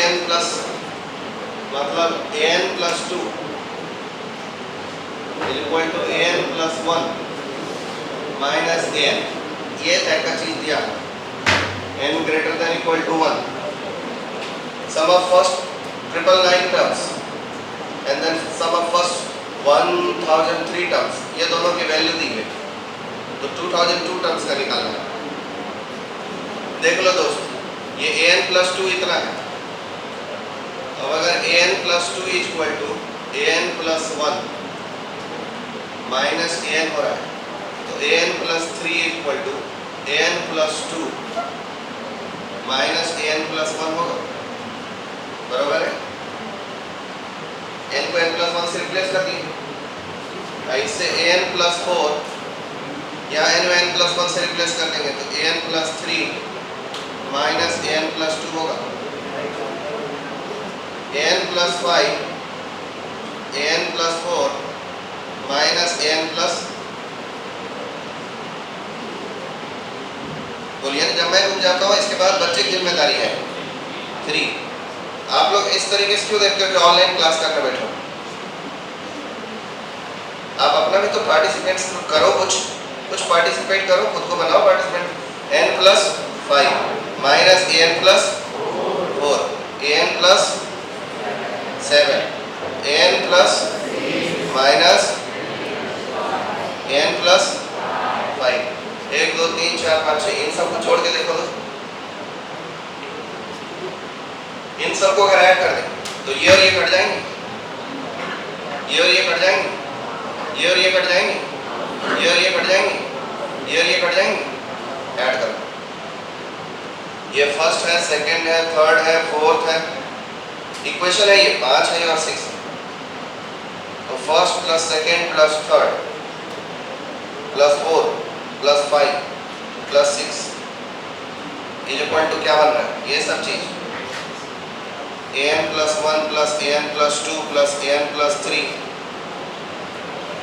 an plus मतलब an plus 2 is equal to an plus 1 minus an। ये type का चीज दिया n greater than equal to 1। Sum of first 999 terms and then sum of first 1003 terms, ये दोनों की value दी गई तो 2002 टर्म्स का निकालना है। देख लो दोस्त, ये an प्लस 2 इतना है। अब अगर an plus 2 is equal to an plus 1 minus an हो रहा है तो an plus 3 is equal to an plus 2 minus an plus 1 होगा, बराबर है। n को n प्लस 1 से रिप्लेस कर दिए, इससे an प्लस 4 या n को n प्लस 1 से रिप्लेस कर देंगे तो an plus 3 minus an plus 2 होगा। n plus 5 an plus 4 minus an plus, बोलिए ना, जब मैं रुक जाता हूँ इसके बाद बच्चे की जिम्मेदारी है 3। आप लोग इस तरीके से क्यों देखते हो कि ऑनलाइन क्लास करने बैठो? आप अपना भी तो पार्टिसिपेट करो, कुछ पार्टिसिपेट करो, खुद को बनाओ participant. n plus 5 minus an plus 4 an plus 7 an plus minus n plus 5 1 2 3 4 5 6, इन सबको जोड़ के देखो तो इन सबको अगर ऐड कर दें तो ये और ये कट जाएंगे, ये और ये कट जाएंगे, ये और ये कट जाएंगे, ये और ये कट जाएंगे, ये और ये कट जाएंगे। ऐड करो, ये फर्स्ट है, सेकंड है, थर्ड है, फोर्थ है, इक्वेशन है ये 5 है और 6 है। तो first plus second plus third plus 4 plus 5 plus 6 is equal to क्या बन रहा है? ये सब चीज an plus 1 plus an plus 2 plus an plus 3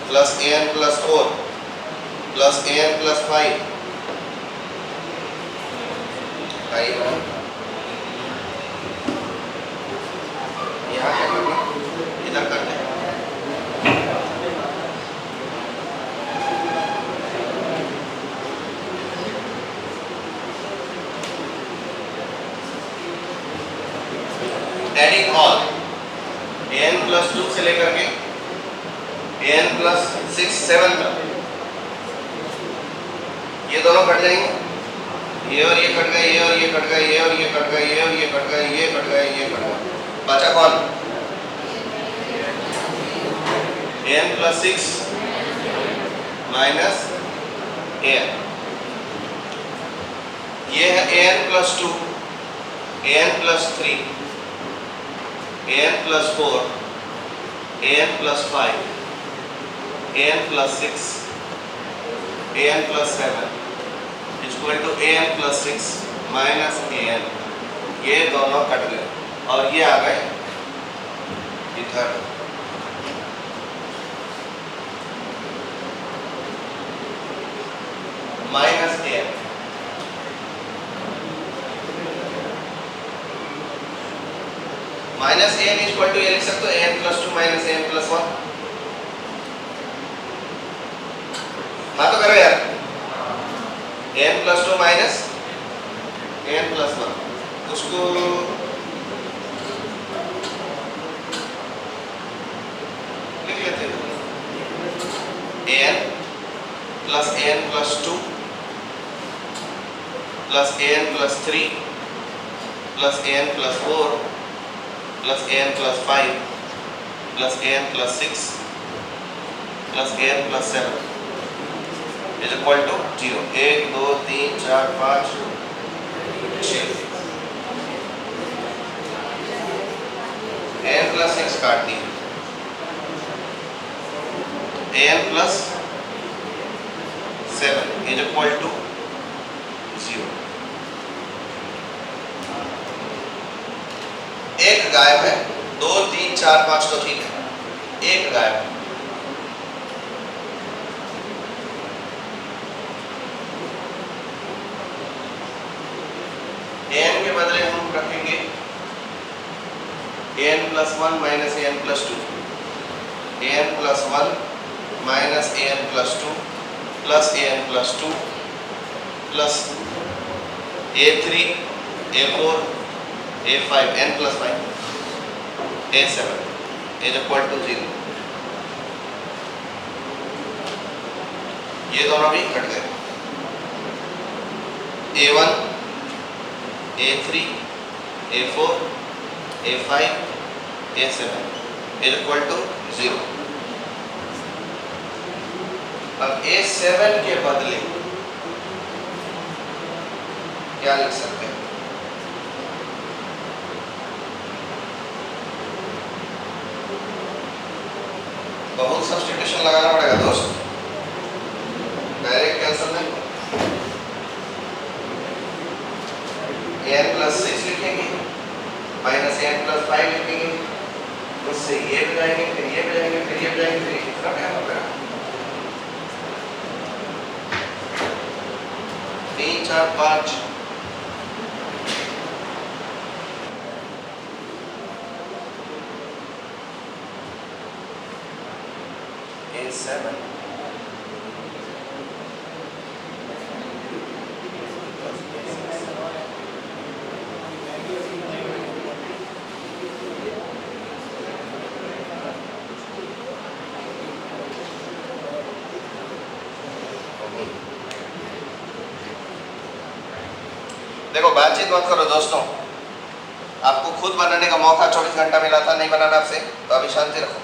plus an plus 4 plus an plus 5। यहाँ क्या करना, इधर करते हैं। एडिंग ऑल an प्लस 2 से लेकर के an प्लस 6 7 तक, ये दोनों कट जाएंगे, ये और ये कट गए, ये और ये कट गए, ये और ये कट गए, ये और ये कट गए, ये कट गए, ये कट गए, बचा कौन? an प्लस 6 माइनस an, ये है an plus 2 an plus 3 an plus 4 an plus 5 an plus 6 an plus 7 equal to an plus 6 minus an। ये दोनों कट गए और ये आ गए इधर। Minus an, minus an equal to ये लिख सकते हो an plus 2 minus an plus 1। हाँ तो करो यार, n plus 2 minus n plus 1, उसको लिख लेते हैं n plus n plus 2 plus n plus 3 plus n plus 4 plus n plus 5 plus n plus 6 plus n plus 7 is equal to 0। 1 2 3 4 5 6 n plus 6 काट दी, n plus 7 is equal to 0। एक गायब है, 2 3 4 5 तो ठीक है, एक गायब है। n के बदले हम रखेंगे an plus 1 minus an plus 2, an plus 1 minus an plus 2 plus an plus 2 plus a3 a4 a5 n plus 5 a7 is equal to 0। ये दोनों भी कट गए। a1 a3 a4 a5 a7 is equal to 0। अब a7 के बदले क्या लिख सकते हैं? बहुत सब्स्टिट्यूशन लगाना पड़ेगा दोस्त, डायरेक्ट कैंसिल नहीं। n प्लस 6 लिखेंगे माइनस n प्लस 5 लिखेंगे, उससे ये बजाएंगे, फिर ये बजाएंगे, फिर ये बजाएंगे, फिर कितना टाइम लगेगा? 3 4 5 a7 देखो बातचीत मत करो दोस्तों, आपको खुद बनाने का मौका 24 घंटा मिला था, नहीं बनाना आपसे तो अभी शांति रखो।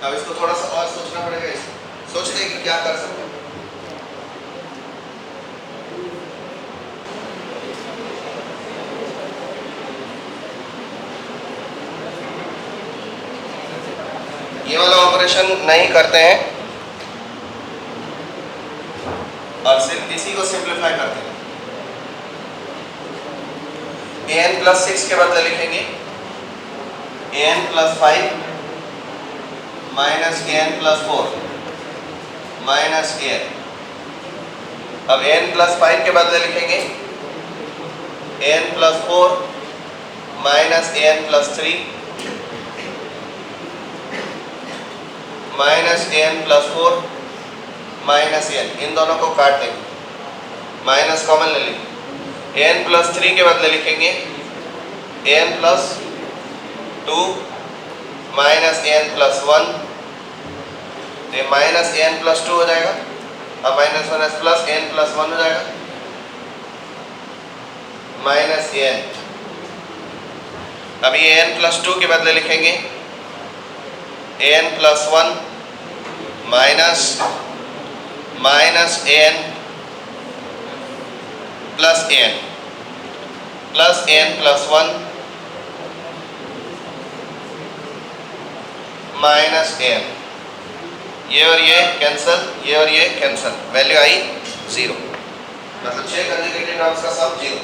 अब इसको थोड़ा सा और सोचना पड़ेगा, सोचते हैं कि क्या कर सकते हैं। ये वाला ऑपरेशन नहीं करते हैं और सिर्फ इसी को सिंप्लीफाई करते हैं। an प्लस 6 के बदले लिखेंगे an plus 5 minus an plus 4 minus an। अब n प्लस 5 के बदले लिखेंगे n plus 4 minus n plus 3 minus n plus 4 minus n। इन दोनों को काट देंगे, माइनस कॉमन ले लेंगे। n प्लस 3 के बदले लिखेंगे n plus 2 minus n plus 1, ये माइनस n प्लस 2 हो जाएगा। अब माइनस 1 प्लस n प्लस 1 हो जाएगा माइनस n। अब ये n प्लस 2 के बदले लिखेंगे n plus 1 minus minus n plus n plus 1 minus n। ये और ये कैंसल, ये और ये कैंसल, वैल्यू आई 0। मतलब 6 कंसेक्यूटिव टर्म्स का सम 0।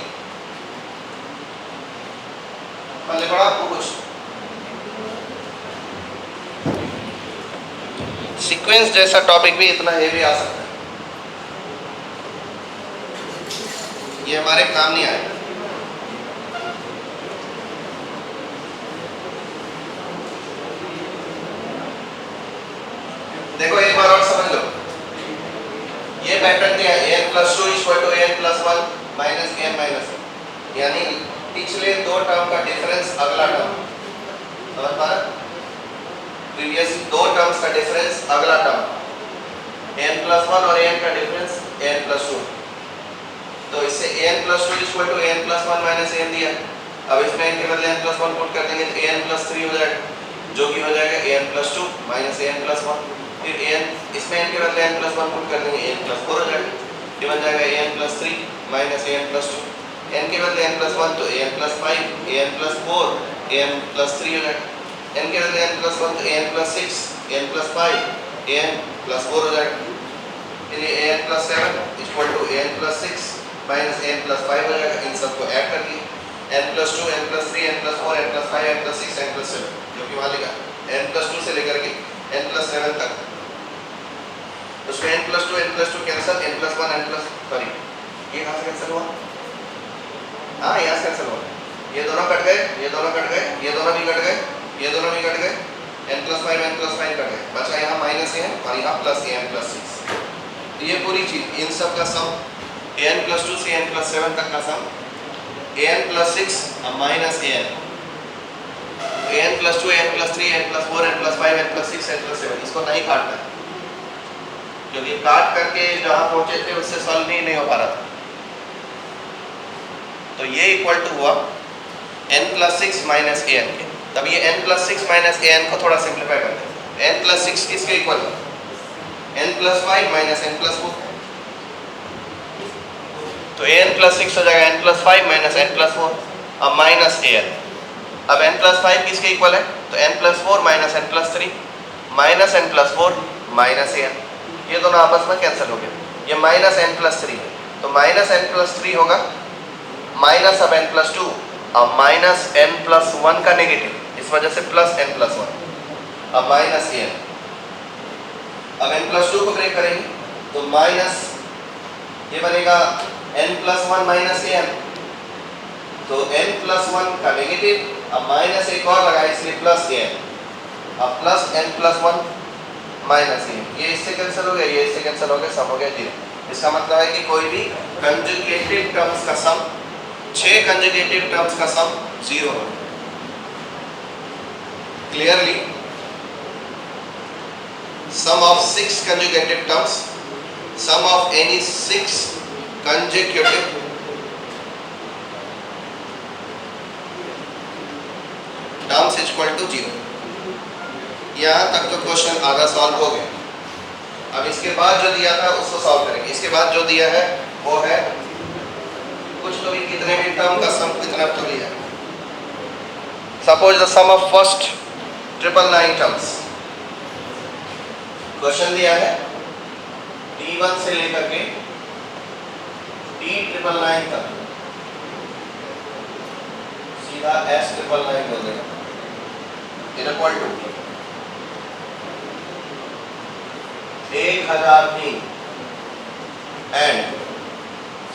पहले पढ़ा आपको कुछ सीक्वेंस जैसा टॉपिक भी इतना हेवी आ सकता है, ये हमारे काम नहीं आएगा। देखो एक बार और समझ लो, ये पैटर्न दिया है n plus 2 equal to n plus 1 minus n minus 1, यानी पिछले दो टर्म का डिफरेंस अगला टर्म, समझ पा रहे? प्रीवियस दो टर्म्स का डिफरेंस अगला टर्म, n प्लस 1 और n का डिफरेंस n प्लस 2। तो इससे n plus 2 equal to n plus 1 minus n दिया। अब इसमें n के बदले n प्लस 1 पुट कर देंगे तो n प्लस 3 हो जाएगा, जो कि हो जाएगा n plus 2 minus n plus 1। फिर n इसमें n के बदले n प्लस 1 पुट कर देंगे n प्लस 4 हो जाएगा, ये बन जाएगा n plus 3 minus n plus 2। n के बदले n प्लस 1 तो n plus 5, n plus 4, n plus 3 हो जाएगा। n के बदले n प्लस 1 तो n plus 6, n plus 5, n plus 4 हो जाएगा। फिर ये n plus 7 equal to n plus 6 minus n plus 5 हो जाएगा। इन सबको ऐड कर दिए, n plus 2, n plus 3, n plus 4, n plus 5, n plus 6, n plus 7, जो कि वहाँ लिखा n प्लस 2 से लेकर के n प्लस 7 तक। उसमें n plus 2 cancel, n plus 1 n plus, sorry ये कहाँ से कैंसिल हुआ? दोनों कट गए, ये दोनों कट गए, ये दोनों भी कट गए, ये दोनों भी कट गए, n+5 कट गए, बचा यहाँ -an और यहाँ +an+6। तो ये पूरी चीज, इन सब का सम an+2 से n+7 तक का सम an+6 अब -an, an+2 an+3 n+4 n+5 n+6 n+7, इसको नहीं काटना है क्योंकि काट करके जहाँ पहुंचे थे उससे सॉल्व नहीं हो पा रहा था। तो ये इक्वल टू हुआ n+6 माइनस an के। तब ये n+6 माइनस an को थोड़ा सिंप्लीफाई कर दें। n+6 किसके इक्वल है? n+5 minus n+4। तो an+6 हो जाएगा n+5 माइनस n+4 अब माइनस an। अब n+5 किसके इक्वल है? तो n+4 minus n+3 minus n+4 minus an, ये दोनों आपस में कैंसिल हो गए। ये माइनस n+3 है तो माइनस n+3 होगा माइनस अब n+2 अब माइनस n+1 का नेगेटिव, इस वजह से प्लस n+1 अब माइनस an। अब n+2 को ब्रेक करेंगे तो माइनस ये बनेगा n+1 माइनस an, तो n+1 का नेगेटिव अब माइनस एक और लगा इसलिए प्लस an, अब प्लस n+1 माइनस an, ये इससे कैंसिल हो गया, ये इससे कैंसिल हो गया, सम हो गया 0। इसका मतलब है कि कोई भी कंजुगेटिव टर्म्स का सम, 6 कंजुगेटिव टर्म्स का सम 0 है। Clearly sum of 6 conjugative terms, sum of any 6 consecutive terms is equal to 0। यहाँ तक तो क्वेश्चन आधा सॉल्व हो गया। अब इसके बाद जो दिया था उसको सॉल्व करेंगे। इसके बाद जो दिया है वो है कुछ तो भी, कितने भी टर्म का सम कितना तो लिया है। Suppose the sum of first 999 terms. Question दिया है T1 से लेकर के T999 तक, सीधा S999 बोल देगा, equal to 1003 and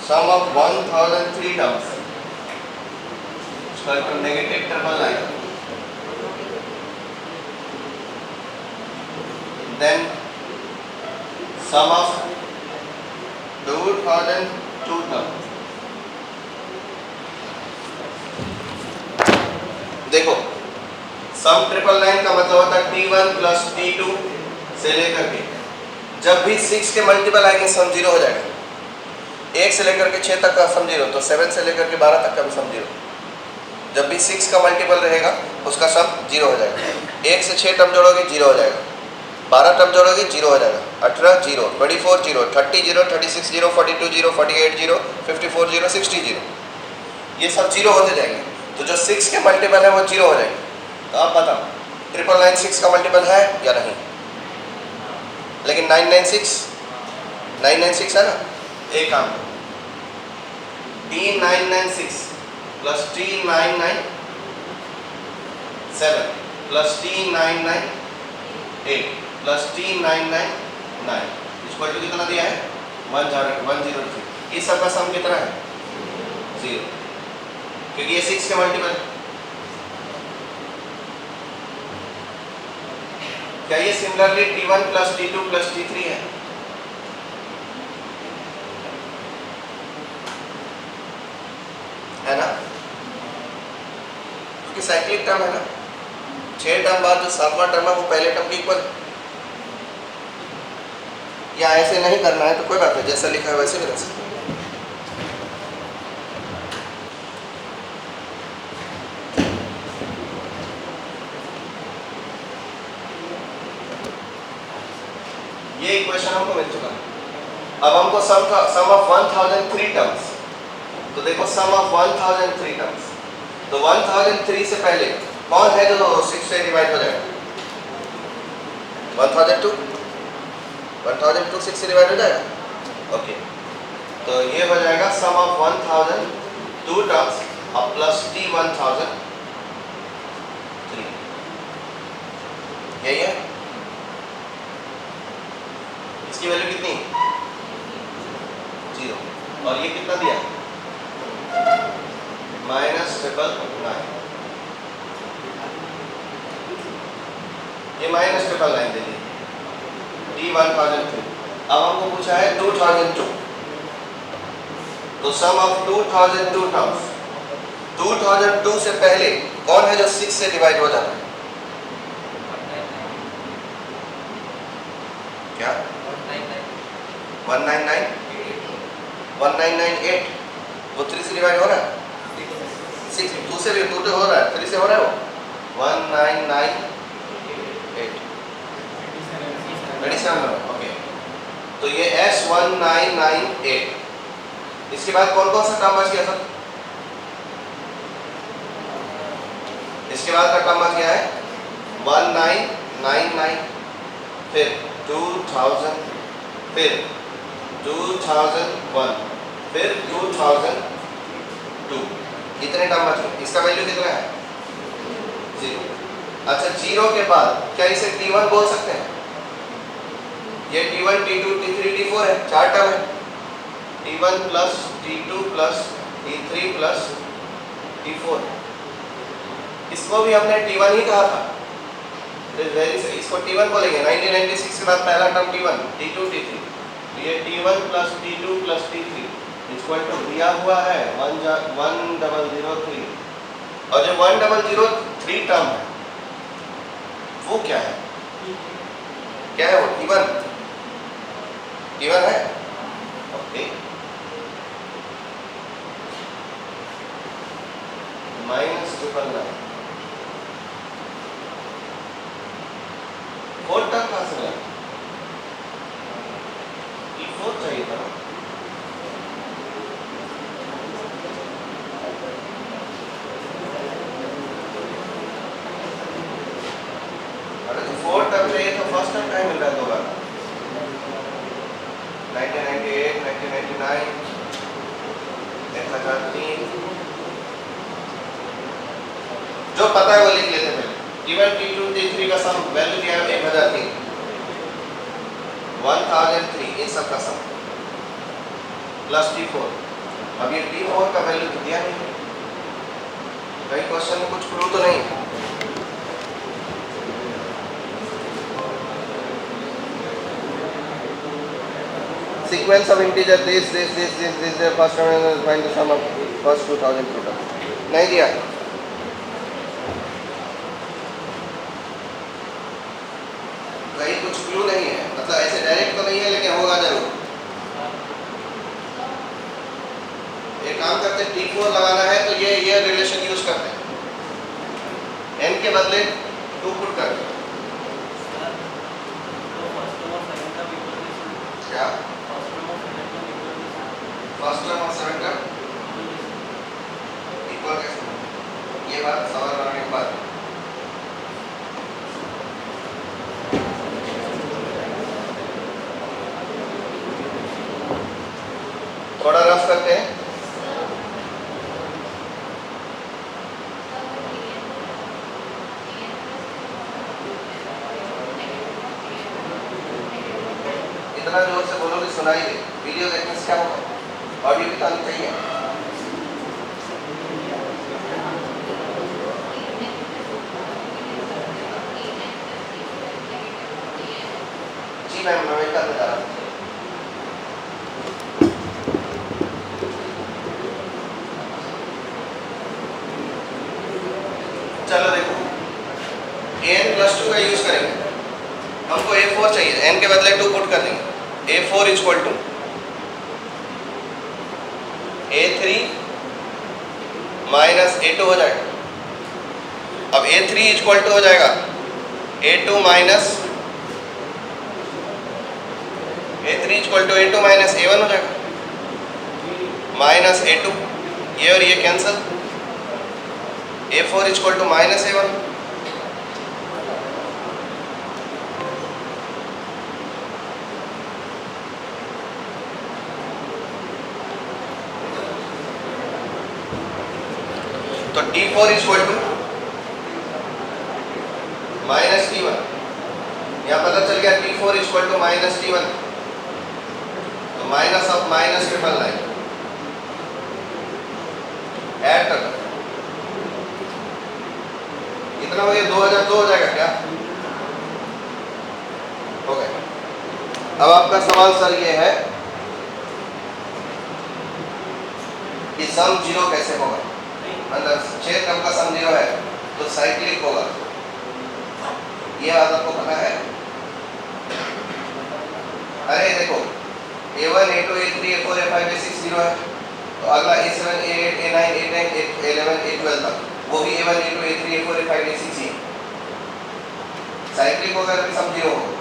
sum of 1003 terms equal to -999, then sum of 2002 terms। देखो सम 999 का मतलब होता है T1 प्लस T2 से लेकर के, जब भी 6 के मल्टीपल आएंगे सम 0 हो जाएगा। 1 से लेकर के 6 तक का सम 0, तो 7 से लेकर के 12 तक का भी सम 0। जब भी 6 का मल्टीपल रहेगा उसका सम 0 हो जाएगा। 1 से 6 टर्म जोड़ोगे 0 हो जाएगा, 12 टर्म जोड़ोगे 0 हो जाएगा, 18 0, 24 0, 30 0, 36 0, 42 0, 48 0, 54 0, 60 0, ये सब 0 होते जाएंगे। तो जो 6 के मल्टीपल है वो 0 हो जाएंगे। तो आप बताओ 999 6 का मल्टीपल है या नहीं? लेकिन 996 है ना। एक काम T996 plus T997 plus T998 plus T999 equal to कितना दिया है? 103। इस सब का सम कितना है? 0, क्योंकि ये 6 के मल्टीपल है। क्या ये similarly T1 plus T2 plus T3 है? है ना, क्योंकि साइक्लिक टर्म है ना। 6 टर्म बाद जो 7वां टर्म है वो पहले टर्म के इक्वल। या ऐसे नहीं करना है तो कोई बात नहीं, जैसा लिखा है वैसे भी रख सकते हैं। ये इक्वेशन हमको मिल चुका है। अब हमको सम ऑफ 1003 टर्म्स, तो देखो सम ऑफ 1003 टर्म्स, तो 1003 से पहले कौन है जो 6 से डिवाइड हो जाएगा? 1002 6 से डिवाइड हो जाएगा। ओके, तो ये हो जाएगा सम ऑफ 1002 टर्म्स अब प्लस T1003, यही है। इसकी वैल्यू कितनी? 0। और ये कितना दिया? -999। ये माइनस ट्रिपल लाइन दे दी T1003। अब हमको पूछा है 2002, तो सम ऑफ 2002 टर्म्स। 2002 से पहले कौन है जो 6 से डिवाइड हो जाता है? क्या 199 1998 वो 3 से डिवाइड हो रहा है, 6 2 से भी 2 से हो रहा है, 3 से हो रहा है वो 1998 37 ओके। तो ये S1998। इसके बाद कौन कौन सा टर्म बच गया सर? इसके बाद का टर्म बच गया है 1999, फिर 2000, फिर 2001, फिर 2002। इतने टर्म बच गए। इसका वैल्यू कितना है? 0। अच्छा 0 के बाद क्या इसे T1 बोल सकते हैं? ये T1 T2 T3 T4 है, 4 टर्म है। T1 plus T2 plus T3 plus T4। इसको भी हमने T1 ही कहा था, इसको T1 बोलेंगे। 1996 के बाद पहला टर्म T1 T2 T3, ये T1 plus T2 plus T3 equal to दिया हुआ है 1003। और जो 1003 टर्म है वो क्या है? क्या है वो? T1 है। ओके -999 फोर टर्म कहाँ से मिला? T4 चाहिए था ना। अरे तो 4 टर्म चाहिए तो फर्स्ट टर्म टाइम मिल रहा है दोबारा 1998 1999 1003। जो पता है वो लिख लेते हैं पहले। T1 T2 T3 का सम वैल्यू दिया है 1003, 1003 इन सब का सम प्लस T4। अब ये T4 का वैल्यू तो दिया नहीं, कई क्वेश्चन में कुछ क्लू तो नहीं। Sequence of integer this the first one find the sum of first 2000 total नहीं दिया। कहीं कुछ क्लू नहीं है, मतलब ऐसे डायरेक्ट तो नहीं है लेकिन होगा जरूर। एक काम करते हैं, T4 लगाना है तो ये रिलेशन यूज करते हैं, n के बदले 2 पुट करते हैं। क्या फर्स्ट टर्म और सेकंड टर्म इक्वल कैसे? ये बात सवाल बनाने के बाद थोड़ा रफ करते हैं। इतना जोर से बोलो कि सुनाई दे। वीडियो देखने से क्या होगा? ऑडियो भी तो आनी चाहिए। जी मैम, मैं वेट करने जा रहा हूँ। चलो देखो, an+2 का यूज करेंगे। हमको A4 चाहिए, n के बदले 2 पुट कर देंगे। A4 equal to A3 minus A2 हो जाएगा। अब A3 इक्वल टू हो जाएगा A2 minus A3 equal to A2 minus A1 हो जाएगा, माइनस A2, ये और ये cancel, A4 equal to minus A1। तो T4 equal to minus T1। यहाँ पता चल गया T4 equal to minus T1, तो minus of minus triple line add कर दो। कितना हो गया? 2002 हो जाएगा क्या? अब आपका सवाल सर ये है कि सम जीरो कैसे होगा। मतलब 6 क्रम का सम जीरो है तो साइक्लिक होगा, ये बात आपको पता है। अरे देखो A1 A2 A3 A4 A5 A6 zero है, तो अगला A7 A8 A9 A10 A11 A12 तक वो भी A1 A2 A3 A4 A5 A6 ही साइक्लिक होगा, तो सम जीरो होगा।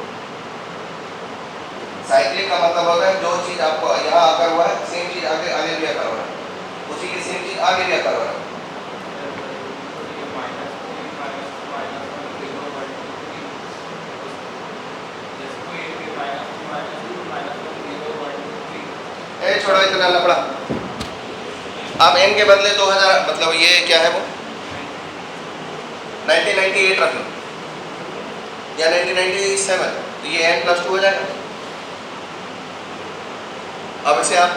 साइक्लिक का मतलब होता है जो चीज आपको यहाँ आकर हुआ है सेम चीज आगे आगे भी आकर हुआ है, उसी की सेम चीज आगे भी आकर हुआ है। छोड़ो इतना लफड़ा, आप n के बदले 2000 मतलब ये क्या है वो 1998 रख लो या 1997, तो ये n+2 हो जाएगा। अब इसे आप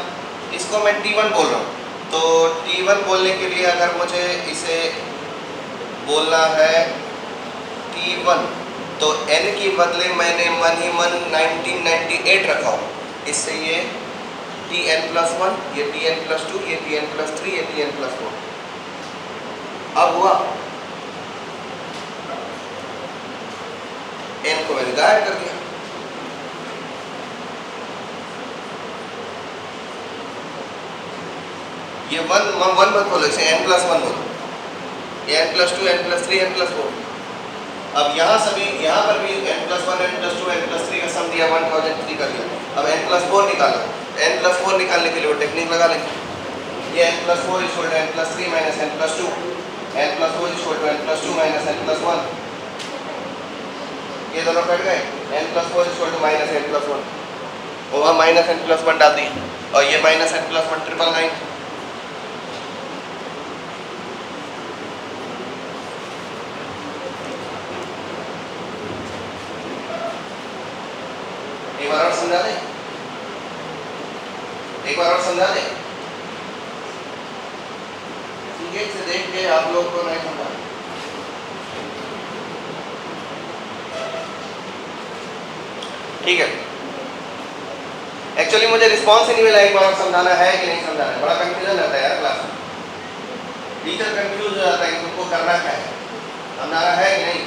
इसको मैं T1 बोल रहा हूँ, तो T1 बोलने के लिए अगर मुझे इसे बोलना है T1 तो n के बदले मैंने मन ही मन 1998 रखा हूँ, इससे ये Tn+1 ये Tn+2 ये Tn+3 ये Tn+4 अब हुआ n को मैंने गायब कर दिया। ये वन मत बोलो, इसे n+1 बोलो, ये n+2 n+3 n+4। अब यहाँ यहाँ पर भी n+1 n+2 n+3 का सम दिया 1003 कर दिया। अब n+4 निकालो, n+4 निकालने के लिए वो टेक्निक लगा लेंगे, ये n+4 equal to n+3 minus n+2, n+4 equal to n+2 minus n+1, ये दोनों कट गए, n+4 equal to minus n+1 और वहाँ माइनस n+1 डाल दिए और ये माइनस n+1 999। एक बार और समझा दे, एक बार और समझा दे, ठीक से देख के आप लोग को नहीं समझा। ठीक है, एक्चुअली मुझे रिस्पॉन्स ही नहीं मिला एक बार और समझाना है कि नहीं समझाना है, बड़ा कंफ्यूजन रहता है यार क्लास में, टीचर कंफ्यूज हो जाता है कि तुमको करना क्या है, समझाना है कि नहीं।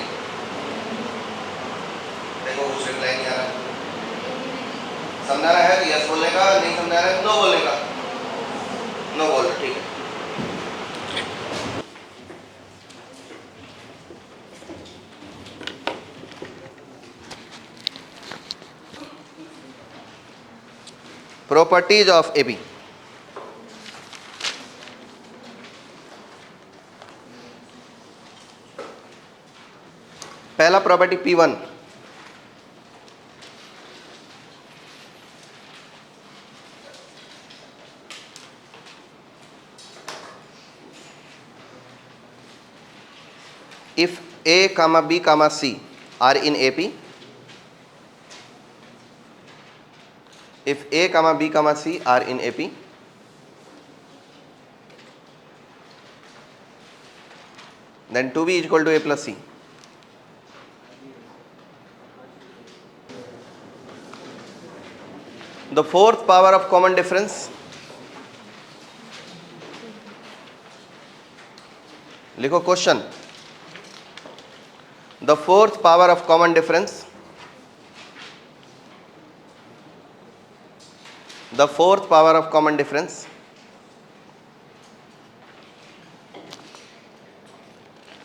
देखो कुछ रिप्लाई नहीं आ रहा, समझाना है तो यस बोलने का, नहीं समझाना है नो बोलने का, नो बोल, ठीक है। प्रॉपर्टीज ऑफ एबी, पहला property P1, if A comma B comma C are in AP, if A comma B comma C are in AP, then 2B is equal to A plus C. The fourth power of common difference लिखो question, the fourth power of common difference, the fourth power of common difference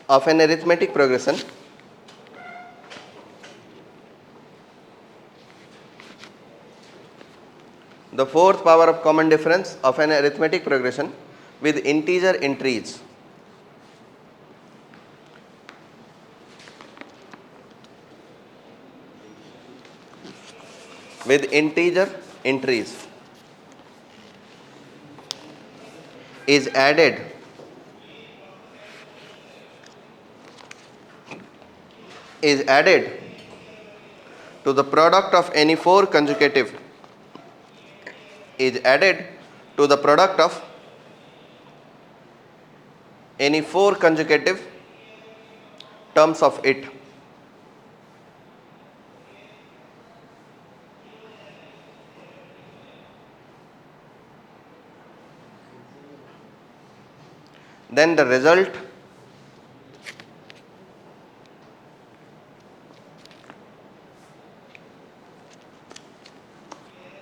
of an arithmetic progression the fourth power of common difference of an arithmetic progression with integer entries with integer entries is added to the product of any four consecutive is added to the product of any four consecutive terms of it. then the result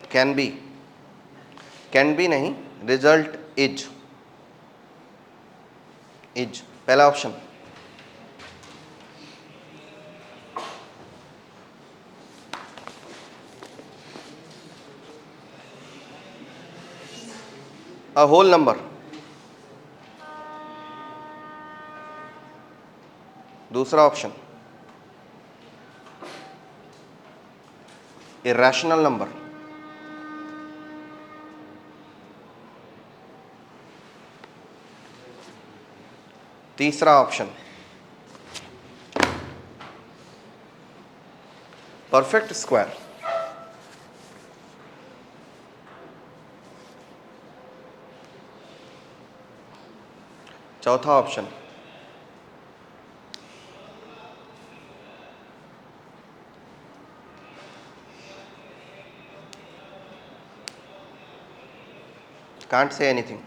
can be नहीं, result is पहला option. a whole number, दूसरा option irrational number, तीसरा option perfect square, चौथा option can't say anything।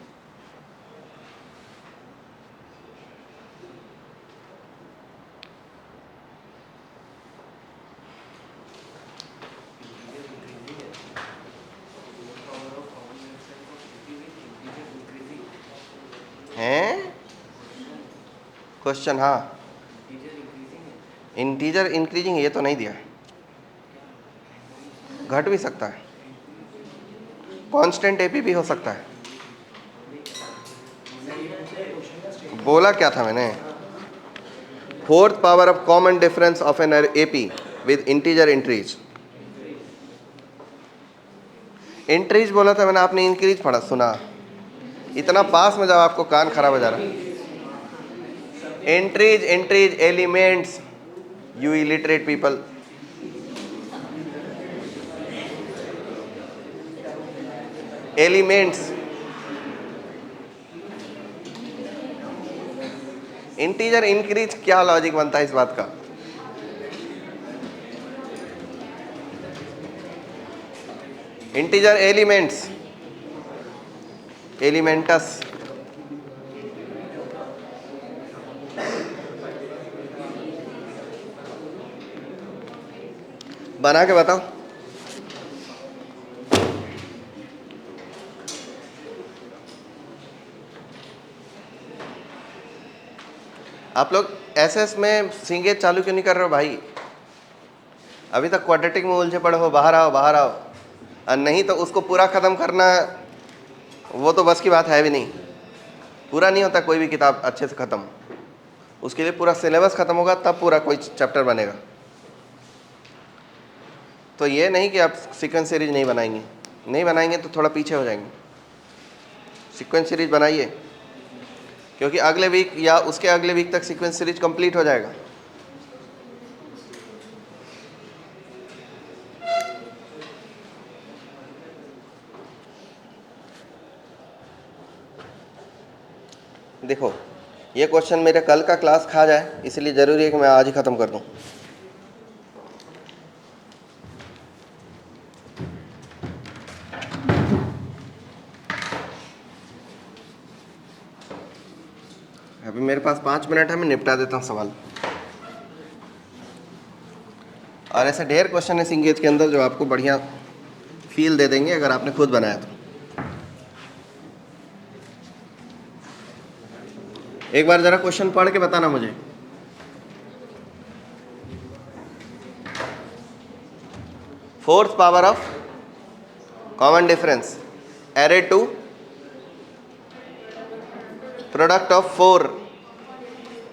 हैं question? हाँ, integer increasing ये तो नहीं दिया है, घट भी सकता है, कांस्टेंट एपी भी हो सकता है। बोला क्या था मैंने? Fourth power of common difference of an AP with integer increase. Increase बोला था मैंने, आपने इंक्रीज पढ़ा सुना? इतना पास में जब आपको कान खराब हो जा रहा। Increase elements, you illiterate people. Elements, integer increase, क्या लॉजिक बनता है इस बात का? इंटीजर एलिमेंट्स, एलिमेंटस, बना के बताओ। आप लोग एसएस में सिंगेज चालू क्यों नहीं कर रहे हो भाई? अभी तक क्वाड्रेटिक में उलझे पड़े हो, बाहर आओ बाहर आओ। और नहीं तो उसको पूरा ख़त्म करना, वो तो बस की बात है भी नहीं। पूरा नहीं होता कोई भी किताब अच्छे से ख़त्म, उसके लिए पूरा सिलेबस ख़त्म होगा तब पूरा कोई चैप्टर बनेगा। तो ये नहीं कि आप सीक्वेंस सीरीज नहीं बनाएंगे, नहीं बनाएंगे तो थोड़ा पीछे हो जाएंगे। सीक्वेंस सीरीज बनाइए, क्योंकि अगले वीक या उसके अगले वीक तक सीक्वेंस सीरीज कंप्लीट हो जाएगा। देखो, ये क्वेश्चन मेरे कल का क्लास खा जाए, इसलिए ज़रूरी है कि मैं आज ही ख़त्म कर दूं। अभी मेरे पास 5 मिनट है, मैं निपटा देता हूँ सवाल। और ऐसे ढेर क्वेश्चन है सिंगेज के अंदर जो आपको बढ़िया फील दे देंगे अगर आपने खुद बनाया तो। एक बार ज़रा क्वेश्चन पढ़ के बताना मुझे। Fourth power of common difference are to product of 4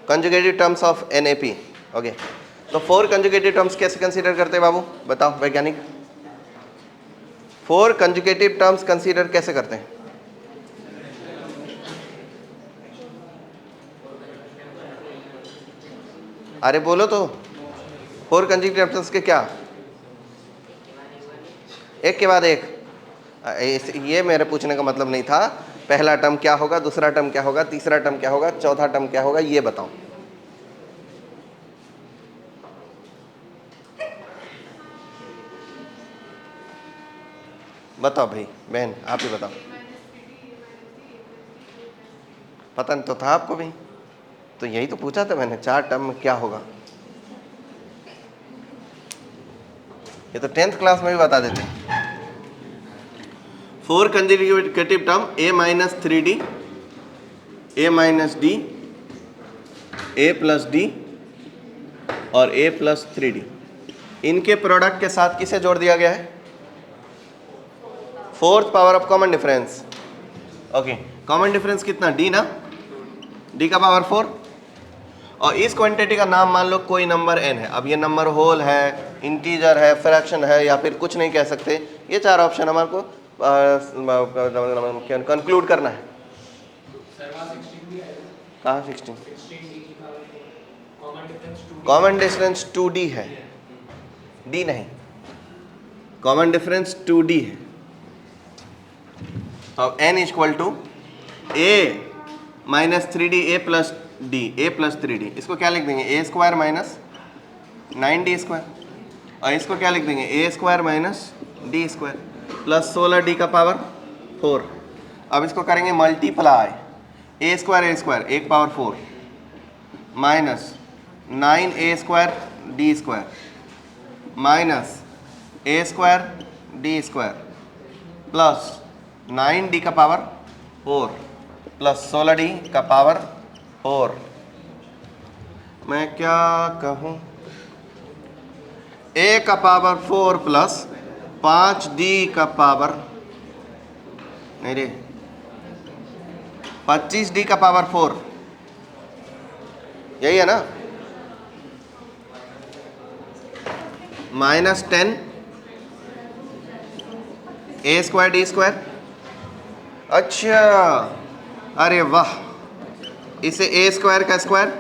conjugative terms of NAP। Okay, तो 4 कंजुगेटिव टर्म्स कैसे कंसीडर करते हैं बाबू, बताओ वैज्ञानिक? 4 कंजुगेटिव टर्म्स कंसीडर कैसे करते हैं? अरे बोलो तो, 4 कंजुगेटिव टर्म्स के क्या? एक के बाद एक। ये मेरे पूछने का मतलब नहीं था। पहला टर्म क्या होगा, दूसरा टर्म क्या होगा, तीसरा टर्म क्या होगा, चौथा टर्म क्या होगा, ये बताओ। बताओ भाई बहन, आप ही बताओ। पता नहीं तो था आपको भी, तो यही तो पूछा था मैंने, 4 टर्म में क्या होगा। ये तो 10th क्लास में भी बता देते। 4 consecutive term a minus 3d, a minus d, a plus d और a प्लस 3d, इनके प्रोडक्ट के साथ किसे जोड़ दिया गया है? 4th power of common difference. Okay, common difference कितना? d ना, d का पावर 4। और इस क्वांटिटी का नाम मान लो कोई नंबर n है। अब ये नंबर होल है, इंटीजर है, फ्रैक्शन है, या फिर कुछ नहीं कह सकते। ये 4 ऑप्शन हमारे को कंक्लूड करना है। कहाँ 16? कॉमन डिफरेंस 2d है, d नहीं, कॉमन डिफरेंस 2d है। अब n equal to a minus 3d a plus d, a plus 3d, इसको क्या लिख देंगे? a square minus 9d square, और इसको क्या लिख देंगे? a square minus d square plus 16d का पावर 4। अब इसको करेंगे multiply, a square 1 power 4 minus 9a square d square minus a square d square plus 9d का पावर 4 प्लस 16d का पावर 4। मैं क्या कहूँ? a का पावर 4 प्लस 5d का पावर, नहीं रे, 25d का पावर 4, यही है ना, minus 10 a square d square. अच्छा, अरे वाह, इसे a स्क्वायर का स्क्वायर,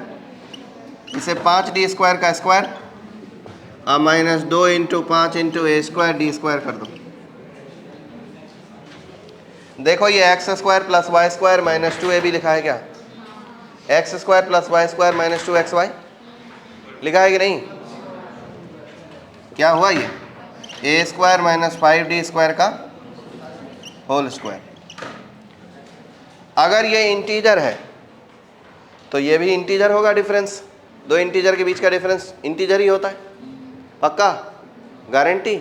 इसे 5d स्क्वायर का स्क्वायर, अब minus 2 into 5 into a square d square कर दो। देखो ये X square plus Y square minus 2ab लिखा है क्या? X square plus Y square minus 2xy लिखा है कि नहीं? क्या हुआ ये? a square minus 5d square का होल स्क्वायर। अगर ये इंटीजर है तो ये भी इंटीजर होगा। डिफरेंस, दो इंटीजर के बीच का डिफरेंस इंटीजर ही होता है, पक्का, गारंटी?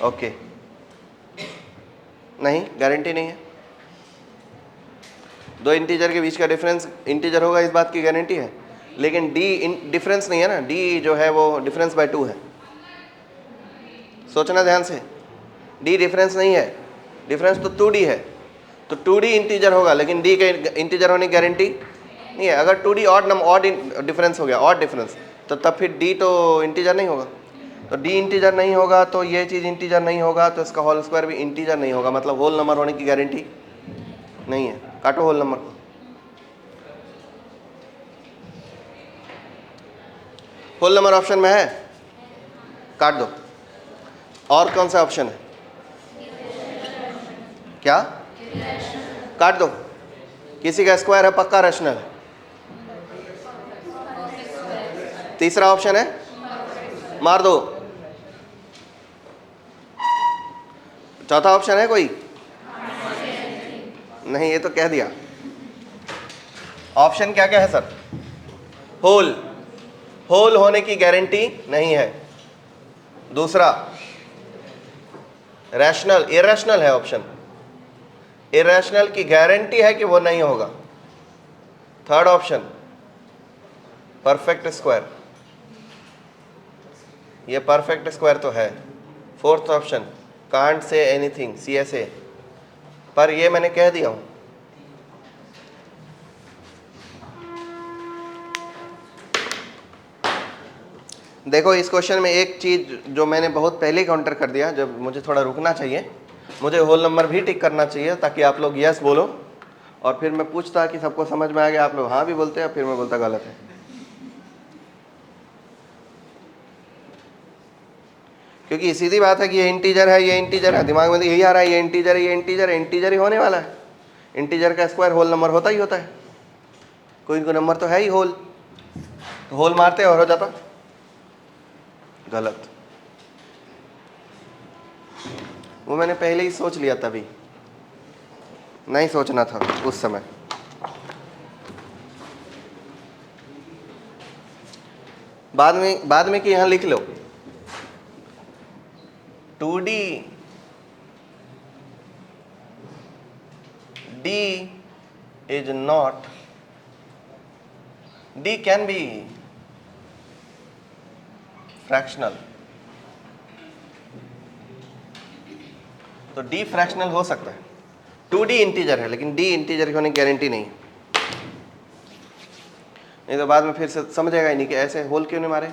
ओके, नहीं, गारंटी नहीं है। दो इंटीजर के बीच का डिफरेंस इंटीजर होगा, इस बात की गारंटी है, लेकिन d डिफरेंस नहीं है ना, d जो है वो डिफरेंस बाय 2 है। सोचना ध्यान से, d डिफरेंस नहीं है, डिफरेंस तो 2d है, तो 2d इंटीजर होगा, लेकिन d के इंटीजर होने की गारंटी नहीं है। अगर 2d ऑड डिफरेंस हो गया, ऑड डिफरेंस, तो तब फिर d तो इंटीजर नहीं होगा। तो d इंटीजर नहीं होगा तो ये चीज़ इंटीजर नहीं होगा, तो इसका होल स्क्वायर भी इंटीजर नहीं होगा, मतलब होल नंबर होने की गारंटी नहीं है। काटो होल नंबर को। होल नंबर ऑप्शन में है, काट दो। और कौन सा ऑप्शन है? क्या? काट दो। किसी का स्क्वायर है, पक्का रैशनल है। तीसरा ऑप्शन है, मार दो। चौथा ऑप्शन है कोई? नहीं, ये तो कह दिया। ऑप्शन क्या क्या है सर? होल, होल होने की गारंटी नहीं है। दूसरा रैशनल, इरैशनल है ऑप्शन, इरैशनल की गारंटी है कि वो नहीं होगा। थर्ड ऑप्शन परफेक्ट स्क्वायर, ये परफेक्ट स्क्वायर तो है। Fourth option can't say anything, CSA, पर ये मैंने कह दिया हूं। देखो इस क्वेश्चन में एक चीज जो मैंने बहुत पहले काउंटर कर दिया, जब मुझे थोड़ा रुकना चाहिए, मुझे होल नंबर भी टिक करना चाहिए ताकि आप लोग यस बोलो, और फिर मैं पूछता कि सबको समझ में आ गया, आप लोग हाँ भी बोलते हैं, फिर मैं बोलता गलत है। क्योंकि सीधी बात है कि ये इंटीजर है, ये इंटीजर है, दिमाग में तो यही आ रहा है, ये इंटीजर है, ये इंटीजर है, इंटीजर ही होने वाला है। इंटीजर का स्क्वायर होल नंबर होता ही होता है, कोई कोई नंबर तो है ही होल, तो होल मारते और हो जाता। गलत, वो मैंने पहले ही सोच लिया तभी। नहीं सोचना था उस समय। बाद में कि यहाँ लिख लो 2D D is not, D can be fractional, तो D फ्रैक्शनल हो सकता है। 2D इंटीजर है लेकिन D इंटीजर की होने की गारंटी नहीं, नहीं तो बाद में फिर से समझेगा ही नहीं कि ऐसे होल क्यों नहीं मारे।